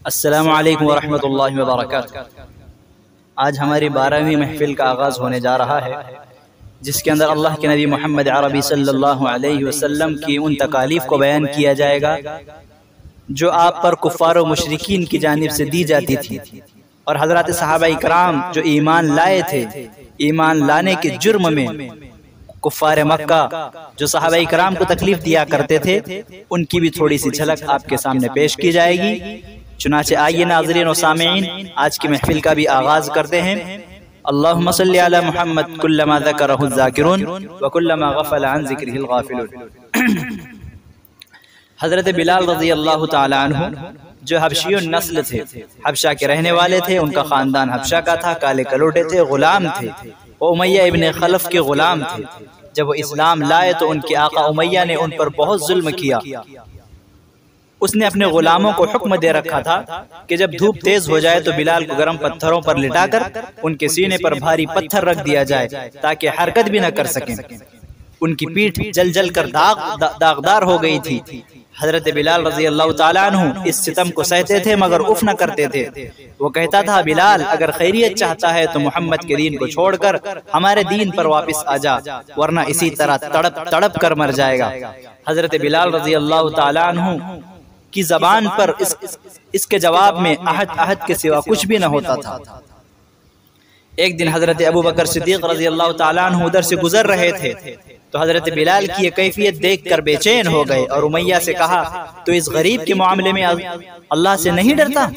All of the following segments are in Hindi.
अस्सलामु अलैकुम वरहमतुल्लाहि वबरकातुहू। आज हमारी 12वीं महफिल का आगाज़ होने जा रहा है, जिसके अंदर अल्लाह के नबी मोहम्मद अरबी सल्लल्लाहु अलैहि वसल्लम की उन तकालीफ को बयान किया जाएगा जो आप पर कुफ़ार व मुशरिकीन की जानिब से दी जाती थी, और हज़रत सहाबा इकराम जो ईमान लाए थे, ईमान लाने के जुर्म में कुफ़ार मक्का जो सहाबा इकराम को तकलीफ दिया करते थे, उनकी भी थोड़ी सी झलक आपके सामने पेश की जाएगी। चुनाचे आइए नाज़रीन व सामीईन, आज की महफिल का भी आगाज़ करते हैं। अल्लाहुम्मा सल्ली अला मुहम्मद कुल्लमा ज़करहु ज़ाकिरून व कुल्लमा गफ़ल अन ज़िक्रिहिल गाफ़िलून। हज़रत बिलाल रज़ी अल्लाह ताला अन्हु जो हबशियो नस्ल थे, हबशा के रहने वाले थे, उनका ख़ानदान हबशा का था, काले कलोटे थे, ग़ुलाम थे, वो उमैया इब्न खलफ के ग़ुलाम थे। जब वो इस्लाम लाए तो उनके आका उमैया ने उन पर बहुत जुल्म किया। उसने अपने गुलामों को हुक्म दे रखा था कि जब धूप तेज हो जाए तो बिलाल को गर्म पत्थरों पर लिटाकर उनके सीने पर भारी पत्थर रख दिया जाए ताकि हरकत भी न कर सकें। उनकी पीठ जल जल कर दागदार हो गई थी। हजरत बिलाल रज़ी अल्लाह ताला अन्हु इस सितम को सहते थे मगर उफ न करते थे। वो कहता था, बिलाल अगर खैरियत चाहता है तो मोहम्मद के दीन को छोड़कर हमारे दीन पर वापस आ जा, वरना इसी तरह तड़प तड़प कर मर जाएगा। हजरत बिलाल रज़ी अल्लाह ताला अन्हु की जबान पर इसके जवाब में अहद अहद के सिवा कुछ भी न होता था। एक दिन हजरत अबू बकर सिद्दीक रज़ी अल्लाह ताला अन्हु उधर से गुजर रहे थे तो हजरत बिलाल की ये कैफियत देखकर बेचैन हो गए और उमैया से कहा, तो इस गरीब के मामले में अल्लाह से नहीं डरता?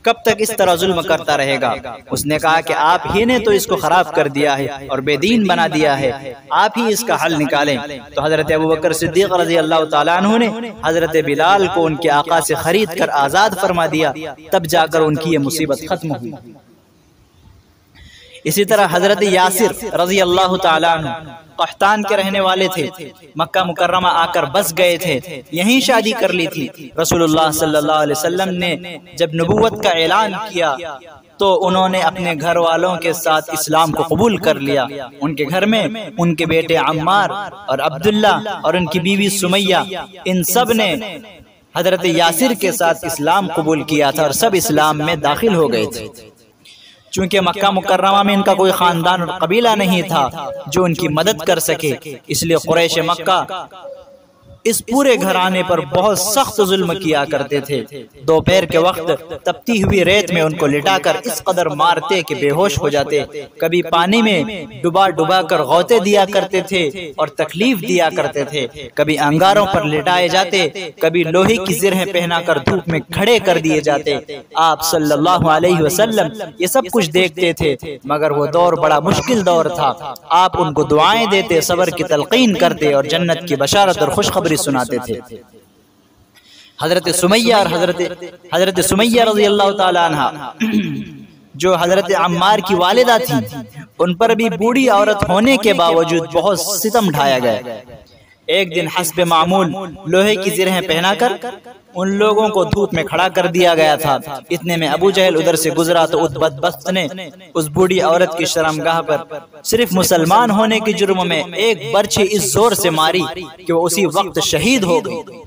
कब तक इस तरह जुल्म करता रहेगा? उसने कहा कि आप ही ने तो इसको खराब कर दिया है और बेदीन बना दिया है, आप ही इसका हल निकालें। तो हजरत अबू बकर सिद्दीक रज़ी अल्लाह ताला अन्हु ने हजरत बिलाल को उनके आका से खरीद कर आज़ाद फरमा दिया, तब जाकर उनकी ये मुसीबत खत्म हुई। इसी तरह हजरत यासिर रज़ी अल्लाह ताला अन्हु कहतान के रहने वाले थे, मक्का मुकर्रमा आकर बस गए थे, यहीं शादी कर ली थी। रसूलुल्लाह सल्लल्लाहु अलैहि वसल्लम ने जब नबूवत का ऐलान किया तो उन्होंने अपने घर वालों के साथ इस्लाम को कबूल कर लिया। उनके घर में उनके बेटे अम्मार और अब्दुल्ला और उनकी बीवी सुमैया, इन सब ने हजरत यासिर के साथ इस्लाम कबूल किया था और सब इस्लाम में दाखिल हो गए थे। चूंकि मक्का मुकर्रमा में इनका कोई खानदान और कबीला नहीं था जो उनकी मदद कर सके, इसलिए कुरैश मक्का इस पूरे घराने पर बहुत सख्त जुल्म किया करते थे। दोपहर के वक्त तपती हुई रेत में उनको लिटाकर इस कदर मारते कि बेहोश हो जाते। कभी पानी में डुबा डुबा कर गौते दिया करते थे और तकलीफ दिया करते थे। कभी अंगारों पर लिटाए जाते, कभी लोहे की जिरहें पहनाकर धूप में खड़े कर दिए जाते। आप सल्लल्लाहु अलैहि वसल्लम ये सब कुछ देखते थे, मगर वो दौर बड़ा मुश्किल दौर था। आप उनको दुआएं देते, सब्र की तलकीन करते और जन्नत की बशारत और खुशखबरी सुनाते थे। हजरत सुमैया और हजरत सुमैया रज़ी अल्लाह ताला अन्हा जो हजरत अम्मार की वालिदा थी, उन पर भी बूढ़ी औरत होने के बावजूद बहुत सितम ढाया गया। एक दिन हस्बे मामूल लोहे की जिरहें पहनाकर उन लोगों को धूप में खड़ा कर दिया गया था। इतने में अबू जहल उधर से गुजरा तो उस बदबख्त ने उस बूढ़ी औरत की शर्मगाह पर सिर्फ मुसलमान होने के जुर्म में एक बर्छी इस जोर से मारी कि वो उसी वक्त शहीद हो गई।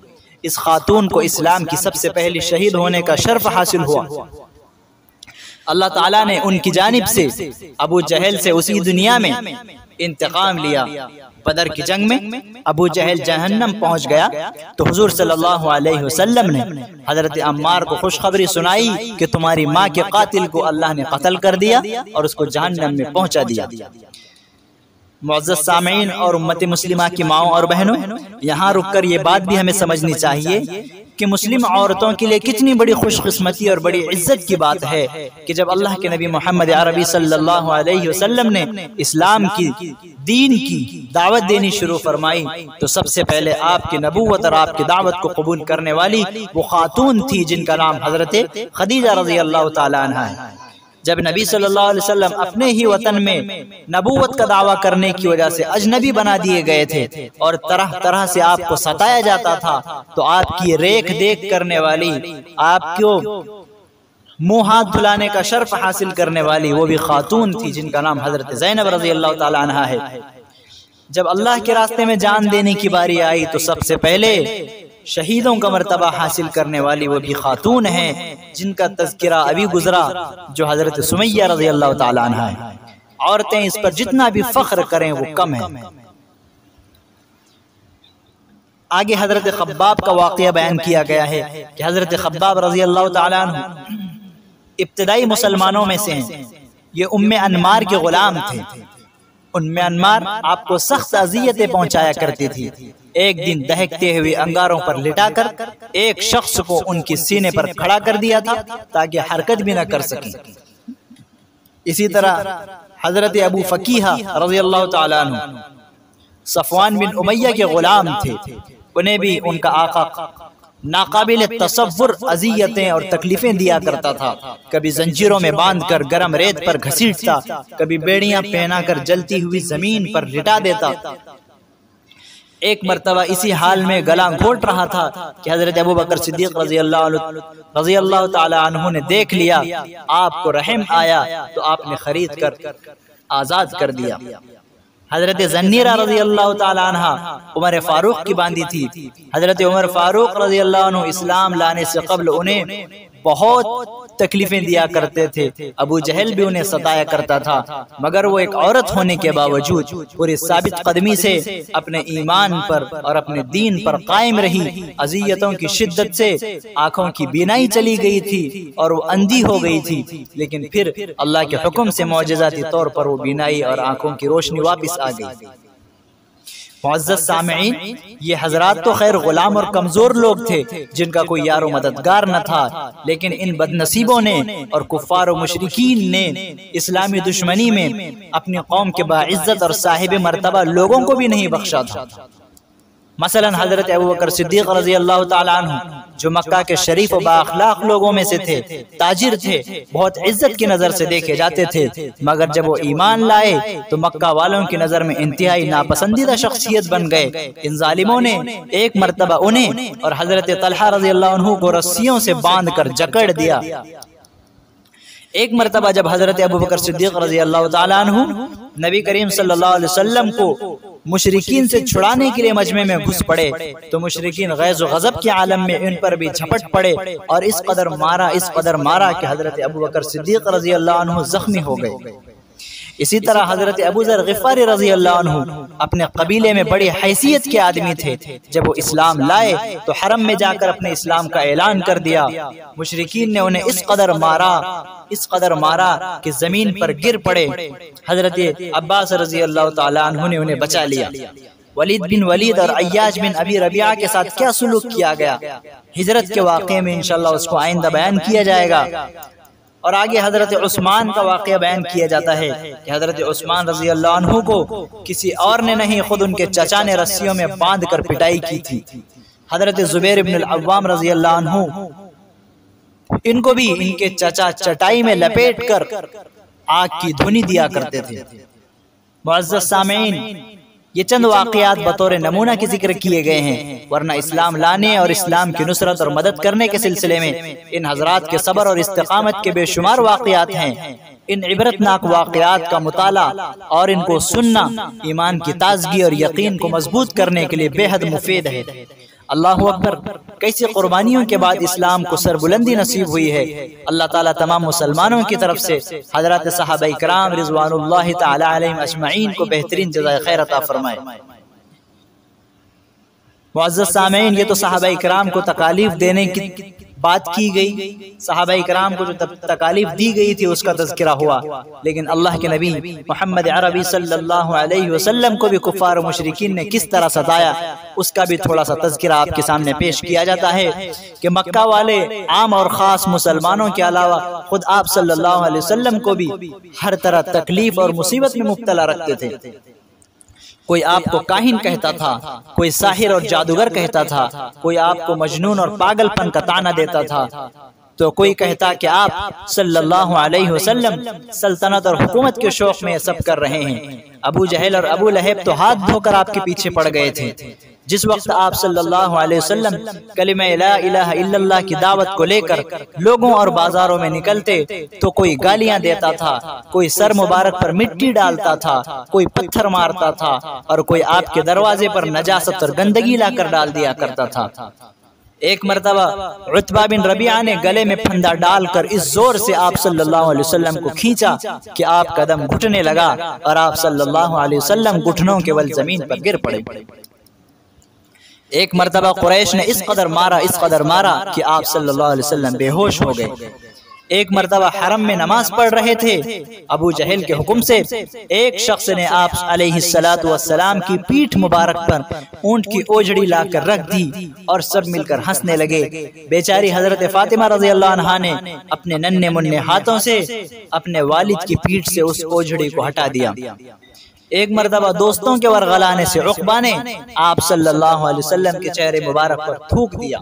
इस खातून को इस्लाम की सबसे पहली शहीद होने का शर्फ हासिल हुआ। अल्लाह ताला ने उनकी जानिब से अबू जहल से उसी दुनिया में इंतकाम लिया। बदर की जंग में अबू जहल जहन्नम पहुंच गया तो हुजूर सल्लल्लाहु अलैहि वसल्लम ने हजरत अम्मार को खुशखबरी सुनाई कि तुम्हारी माँ के कातिल को अल्लाह ने कत्ल कर दिया और उसको जहन्नम में पहुंचा दिया। मुअज़्ज़ज़ सामीईन और उम्मत मुस्लिमा की माओ और बहनों, यहाँ रुककर ये बात भी हमें समझनी चाहिए कि मुस्लिम औरतों के लिए कितनी बड़ी खुशकिस्मती और बड़ी इज्जत की बात है कि जब अल्लाह के नबी मोहम्मद अरबी सल्लल्लाहु अलैहि वसल्लम ने इस्लाम की दीन की दावत देनी शुरू फरमाई तो सबसे पहले आपकी नबूवत और आपकी दावत को कबूल करने वाली वो खातून थी जिनका नाम हजरत खदीजा रज़ी अल्लाह ताला अन्हा है। जब नबी सल्लल्लाहु अलैहि वसल्लम अपने ही वतन में नबूवत का दावा करने की वजह से अजनबी बना दिए गए थे और तरह तरह से आपको सताया जाता था, तो आपकी रेख देख करने वाली, आपको मुंह हाथ धुलाने का शर्फ हासिल करने वाली वो भी खातून थी जिनका नाम हजरत ज़ैनब रज़ी अल्लाह ताला अन्हा है। जब अल्लाह के रास्ते में जान देने की बारी आई तो सबसे पहले शहीदों का मर्तबा हासिल करने वाली वो भी खातून हैं जिनका तज़किरा अभी गुजरा, जो हजरत सुमैया रज़ी अल्लाह ताला अन्हा है। औरतें इस पर जितना भी फख्र करें वो कम है। आगे हजरत खब्बाब का वाक़या बयान किया गया है कि हजरत खब्बाब रज़ी अल्लाह ताला अन्हु इब्तिदाई मुसलमानों में से हैं। ये उम्मे अनमार के गुलाम थे। उम्मे अनमार आपको सख्त अज़ियतें पहुंचाया करती थी। एक दिन दहकते हुए अंगारों पर लिटाकर एक शख्स को उनकी सीने पर खड़ा कर दिया था ताकि हरकत भी न कर सके। इसी तरह हजरत अबू फकीहा रज़ी अल्लाह ताला अन्हु सफ़वान बिन उमैया के गुलाम थे। उन्हें भी उनका आका नाकाबिल तसव्वुर अज़ियतें और तकलीफें दिया करता था। कभी जंजीरों में बांधकर गरम रेत पर घसीटता, कभी बेड़ियां पहनाकर जलती हुई जमीन पर लिटा देता। एक मर्तबा इसी हाल में गला घोट रहा था कि हजरत अबू बकर सिद्दीक रज़ी अल्लाह ताला अन्हु ने देख लिया, आपको रहम आया तो आपने खरीद कर आजाद कर दिया। हजरत ज़न्नीरा रज़ी अल्लाह ताला अन्हा उमर फारूक की बांदी थी। हजरत उमर फारूक रज़ी अल्लाह अन्हु इस्लाम लाने से कब्ल उन्हें बहुत तकलीफें दिया करते थे। अबू जहल भी उन्हें सताया करता था, मगर वो एक औरत होने के बावजूद पूरी साबित कदमी से अपने ईमान पर और अपने दीन पर कायम रही। अज़ियतों की शिद्दत से आंखों की बीनाई चली गई थी और वो अंधी हो गई थी, लेकिन फिर अल्लाह के हुक्म से मौजज़ाती तौर पर वो बीनाई और आंखों की रोशनी वापस आ गई। मुअज़्ज़ज़ सामिईन, ये हजरात तो खैर गुलाम और कमजोर लोग थे जिनका कोई यारो मददगार न था, लेकिन इन बदनसीबों ने और कुफ्फार और मुशरिकीन ने इस्लामी दुश्मनी में अपनी कौम के बाइज्जत और साहिब मर्तबा लोगों को भी नहीं बख्शा था। मसलन हजरत अबू बकर सिद्दीक रज़ी अल्लाह ताला अन्हु जो मक्का के शरीफ और बाअखलाक लोगों में से थे, ताजिर थे, बहुत इज्जत की नजर से देखे जाते थे, मगर जब वो ईमान लाए तो मक्का वालों की नजर में इंतहाई नापसंदीदा शख्सियत बन गए। इन जालिमों ने एक मर्तबा उन्हें और हजरत तलहा रज़ी अल्लाह अन्हु को रस्सियों से बांध कर जकड़ दिया। एक मर्तबा जब हजरत अबू बकर सिद्दीक रज़ी अल्लाह ताला अन्हु नबी करीम सल्लल्लाहु अलैहि वसल्लम को मुशरिकीन से छुड़ाने के लिए मजमे में घुस पड़े तो मुशरिकीन गैज़ व गज़ब के आलम में इन पर भी झपट पड़े और इस कदर मारा कि हजरत अबू बकर सिद्दीक रज़ी अल्लाह अन्हु जख्मी हो गए। इसी तरह हजरत अबू ज़र ग़िफ़ारी रज़ी अल्लाह अन्हु अपने कबीले में बड़ी हैसियत के आदमी थे। जब वो इस्लाम लाए तो हरम में जाकर अपने इस्लाम का ऐलान कर दिया। मुशरिकीन ने उन्हें इस कदर मारा कि जमीन पर गिर पड़े। हजरत अब्बास रज़ी अल्लाह ताला अन्हु ने उन्हें बचा लिया। वलीद बिन वलीद और अय्याज बिन अबी रबिया के साथ क्या सुलूक किया गया, हिजरत के वाक़े में इंशाअल्लाह उसको आइंदा बयान किया जाएगा। और आगे हजरत उस्मान का वाक़या बयान किया जाता है कि हजरत उस्मान रज़ी अल्लाह अन्हु को किसी और ने नहीं, खुद उनके चचा ने रस्सियों में बांध कर पिटाई की थी। हजरत ज़ुबैर इब्न अल-अव्वाम रज़ी अल्लाह अन्हु, इनको भी इनके चचा चटाई में लपेट कर आग की धुनी दिया करते थे। मुअज़्ज़ज़ सामीन, ये चंद वाक़यात बतौर नमूना के जिक्र किए गए हैं, वरना इस्लाम लाने और इस्लाम की नुसरत और मदद करने के सिलसिले में इन हजरात के सब्र और इस्तिक़ामत के बेशुमार वाक़यात हैं। इन इबरतनाक वाक़यात का मुताला और इनको सुनना ईमान की ताजगी और यकीन को मजबूत करने के लिए बेहद मुफीद है। अल्लाहु अकबर, कैसी कुर्बानियों के बाद इस्लाम को सरबुलंदी नसीब हुई है। अल्लाह ताला तमाम मुसलमानों की तरफ से हज़रत सहाबा इकराम रिज़वानुल्लाहि ताला अलैहिम अजमईन को बेहतरीन जज़ाए खैर अता फरमाए। मुअज़्ज़ज़ सामीन, ये तो सहाबा इकराम को तकालीफ देने की बात की गई, सहाबा इकराम को जो तकालीफ दी गई थी उसका तज़किरा हुआ, लेकिन अल्लाह के नबी मोहम्मद अरबी सल्लल्लाहु अलैहि वसल्लम को भी कुफ़ार और मुशरिकीन ने किस तरह सताया उसका भी थोड़ा सा तज़किरा आपके सामने पेश किया जाता है कि मक्का वाले आम और ख़ास मुसलमानों के अलावा खुद आप सल्लल्लाहु अलैहि वसल्लम को भी हर तरह तकलीफ और मुसीबत में मुब्तला रखते थे। कोई आपको काहिन कहता था, कोई साहिर और जादूगर कहता था, कोई आपको मजनून और पागलपन का ताना देता था, तो कोई कहता कि आप सल्लल्लाहु अलैहि वसल्लम सल्तनत और हुकूमत के शौक में सब कर रहे हैं। अबू जहल और अबू लहब तो हाथ धोकर आपके पीछे पड़ गए थे। जिस वक्त आप सल्लल्लाहु अलैहि वसल्लम कलिमा ला इलाहा इल्लल्लाह की दावत को लेकर लोगों और बाजारों में निकलते तो कोई गालियां देता था, कोई सर मुबारक पर मिट्टी डालता था, कोई पत्थर मारता था और कोई आपके दरवाजे पर नजासत और गंदगी लाकर डाल दिया करता था। एक मरतबा उतबा बिन रबिया ने गले में फंदा डालकर इस जोर से आप सल्लल्लाहु अलैहि वसल्लम को खींचा कि आप कदम घुटने लगा और आप सल्लल्लाहु अलैहि वसल्लम घुटनों के बल जमीन पर गिर पड़े। एक मरतबा कुरैश ने इस कदर मारा कि आप सल्लल्लाहु अलैहि वसल्लम बेहोश हो गए। एक मरतबा हरम में नमाज पढ़ रहे थे, अबू जहल के हुक्म से एक शख्स ने आप अलैहिस्सलातु वस्सलाम की पीठ मुबारक पर ऊंट की ओझड़ी लाकर रख दी और सब मिलकर हंसने लगे। बेचारी हजरत फातिमा रज़ियल्लाहु अन्हा ने अपने नन्हे मुन्ने हाथों से अपने वालिद की पीठ से उस ओझड़ी को हटा दिया। एक मरतबा दोस्तों के वरगलाने से उक़बा ने आप सल्लल्लाहु अलैहि वसल्लम के चेहरे मुबारक पर थूक दिया।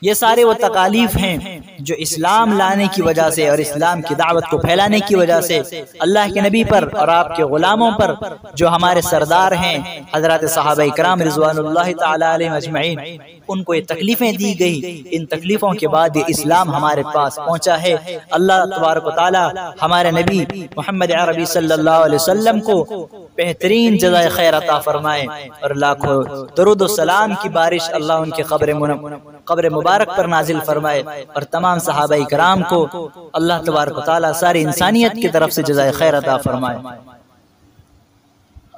ये सारे वो तकालीफ हैं जो इस्लाम लाने की वजह से और इस्लाम की दावत को फैलाने की वजह से अल्लाह के नबी पर और आपके गुलामों पर, जो हमारे सरदार हैं हजरत सहाबा इकराम रिज़वानुल्लाहि तआला अलैहिम अजमईन, उनको ये तकलीफें दी गई। इन तकलीफों के बाद ये इस्लाम हमारे पास पहुंचा है। अल्लाह तबारक व तआला हमारे नबी मोहम्मद अरबी सल्लल्लाहु अलैहि वसल्लम को बेहतरीन जज़ाए खैर अता फरमाए और लाखों दरूद व सलाम की बारिश अल्लाह उनके कब्र मुबारक पर नाजिल फरमाए और तमाम सहाबा इकराम को अल्लाह तबारक व तआला सारी इंसानियत की तरफ से जज़ाए खैर अता फरमाए।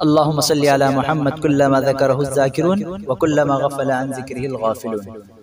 अल्लाहुम्मा सल्ली अला मुहम्मद कुल्लमा ज़करहु ज़ाकिरून व कुल्लमा गफ़ला अन ज़िक्रिहिल गाफ़िलून।